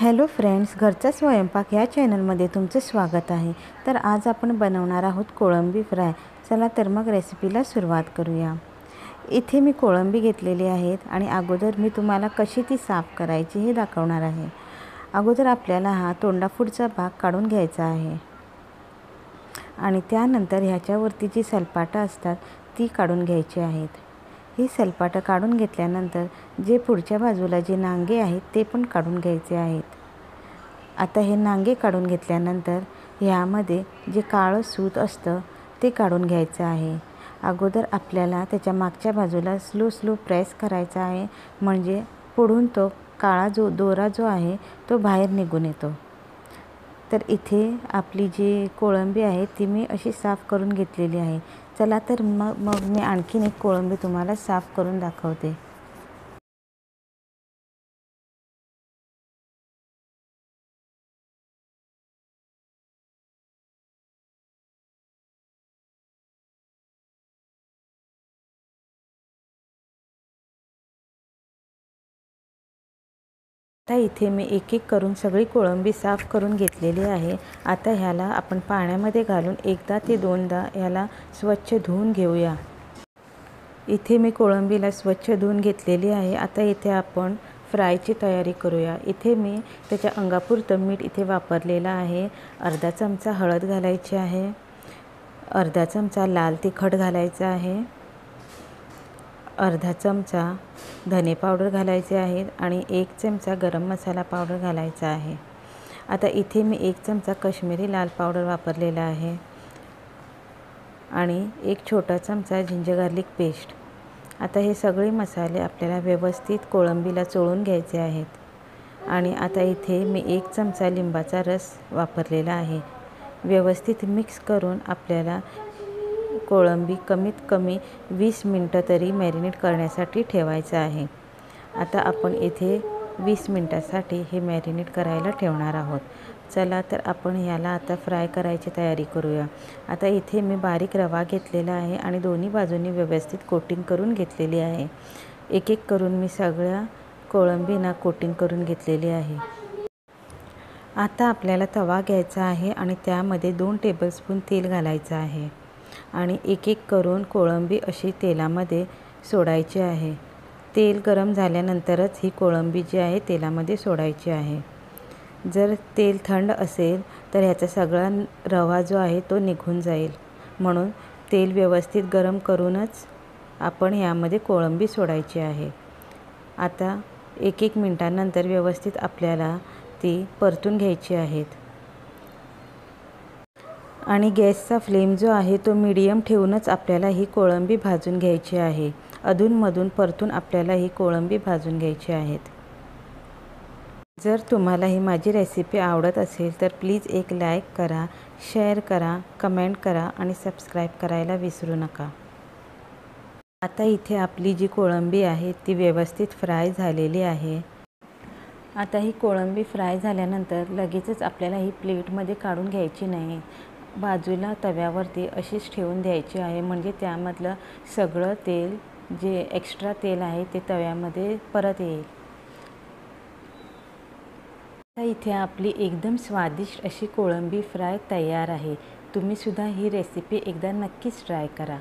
Hello friends, घरचा स्वयंपाक या चॅनलमध्ये तुमचं स्वागत आहे। तर आज आपण बनवणार आहोत कोळंबी फ्राय। चला तर मग रेसिपीला सुरुवात करूया। इथे मी कोळंबी घेतलेली आहेत आणि अगोदर मी तुम्हाला कशी ती साफ करायची हे दाखवणार आहे। अगोदर आपल्याला हा तोंडापुढचा भाग काढून घ्यायचा आहे आणि त्यानंतर ह्याच्यावरती जी सलपाटं असतात ती काढून घ्यायची आहेत। ही सलपाटं काढून घेतल्यानंतर जे पुढच्या बाजूला जे नांगे आहेत ते पण काढून घ्यायचे आहेत। आता हे नांगे काढून घेतल्यानंतर ह्यामध्ये जे काळं सूत असतं ते काढून घ्यायचं आहे। अगोदर आपल्याला त्याच्या मागच्या बाजूला स्लो प्रेस करायचा आहे, म्हणजे पुढून तो काळा दोरा जो आहे तो बाहेर निघून येतो। तर इथे आपली जी कोळंबी आहे ती मी अशी साफ करून घेतलेली आहे। चला तर मग मी आणखीन एक कोळंबी तुम्हाला साफ करून दाखवते। आता इथे मी एक एक करून सगळी कोळंबी साफ करून घेतलेली आहे। आता ह्याला आपण पाण्यामध्ये घालून एकदा ते दोनदा ह्याला स्वच्छ धुवून घेऊया। इथे मी कोळंबीला स्वच्छ धुवून घेतलेली आहे। आता इथे आपण फ्रायची तयारी करूया। इथे मी त्याच्या अंगापुरतं मीठ इथे वापरलेलं आहे। अर्धा चमचा हळद घालायची आहे, अर्धा चमचा लाल तिखट घालायचं आहे, अर्धा चमचा धने पावडर घालायचे आहे आणि 1 चमचा गरम मसाला पावडर घालायचा आहे। आता इथे मी 1 चमचा काश्मीरी लाल पावडर वापरलेला आहे आणि 1 छोटा चमचा जिंजर गार्लिक पेस्ट। आता हे सगळे मसाले आपल्याला व्यवस्थित कोळंबीला चोळून घ्यायचे आहेत आणि आता इथे मी 1 चमचा लिंबाचा रस वापरलेला आहे। व्यवस्थित मिक्स करून आपल्याला कोळंबी कमीत कमी 20 मिनिटं तरी मॅरिनेट करण्यासाठी ठेवायचं आहे। आता आपण इथे 20 मिनिटासाठी हे मॅरिनेट करायला ठेवणार आहोत। चला तर आपण ह्याला आता फ्राय करायची तयारी करूया। आता इथे मी बारीक रवा घेतलेला आहे आणि दोन्ही बाजूंनी व्यवस्थित कोटिंग करून घेतलेली आहे। एक एक करून मी सगळ्या कोळंबींना कोटिंग करून घेतलेली आहे। आता आपल्याला तवा घ्यायचा आहे आणि त्यामध्ये 2 टेबलस्पून तेल घालायचं आहे आणि एक एक करून कोळंबी अशी तेलामध्ये सोडायची आहे। तेल गरम झाल्यानंतरच ही कोळंबी जी आहे तेलामध्ये सोडायची आहे। जर तेल थंड असेल तर ह्याचा सगळा रवा जो आहे तो निघून जाईल, म्हणून तेल व्यवस्थित गरम करूनच आपण यामध्ये कोळंबी सोडायची आहे। आता 1 मिनिटानंतर व्यवस्थित आपल्याला ती परतून घ्यायची आहेत आणि गॅसचा फ्लेम जो आहे तो मीडियम ठेवूनच आपल्याला ही कोळंबी भाजून घ्यायची आहे। अधूनमधून परतून आपल्याला ही कोळंबी भाजून घ्यायची आहेत। जर तुम्हाला ही माझी रेसिपी आवडत असेल तर प्लीज एक लाईक करा, शेअर करा, कमेंट करा आणि सबस्क्राईब करायला विसरू नका। आता इथे आपली जी कोळंबी आहे ती व्यवस्थित फ्राय झालेली आहे। आता ही कोळंबी फ्राय झाल्यानंतर लगेचच आपल्याला ही प्लेटमध्ये काढून घ्यायची नाही, बाजूला तव्यावरती अशीच ठेवून द्यायची आहे, म्हणजे त्यामधलं सगळं तेल जे एक्स्ट्रा तेल आहे ते तव्यामध्ये परत येईल। आता इथे आपली एकदम स्वादिष्ट अशी कोळंबी फ्राय तयार आहे। तुम्ही सुद्धा ही रेसिपी एकदा नक्कीच ट्राय करा।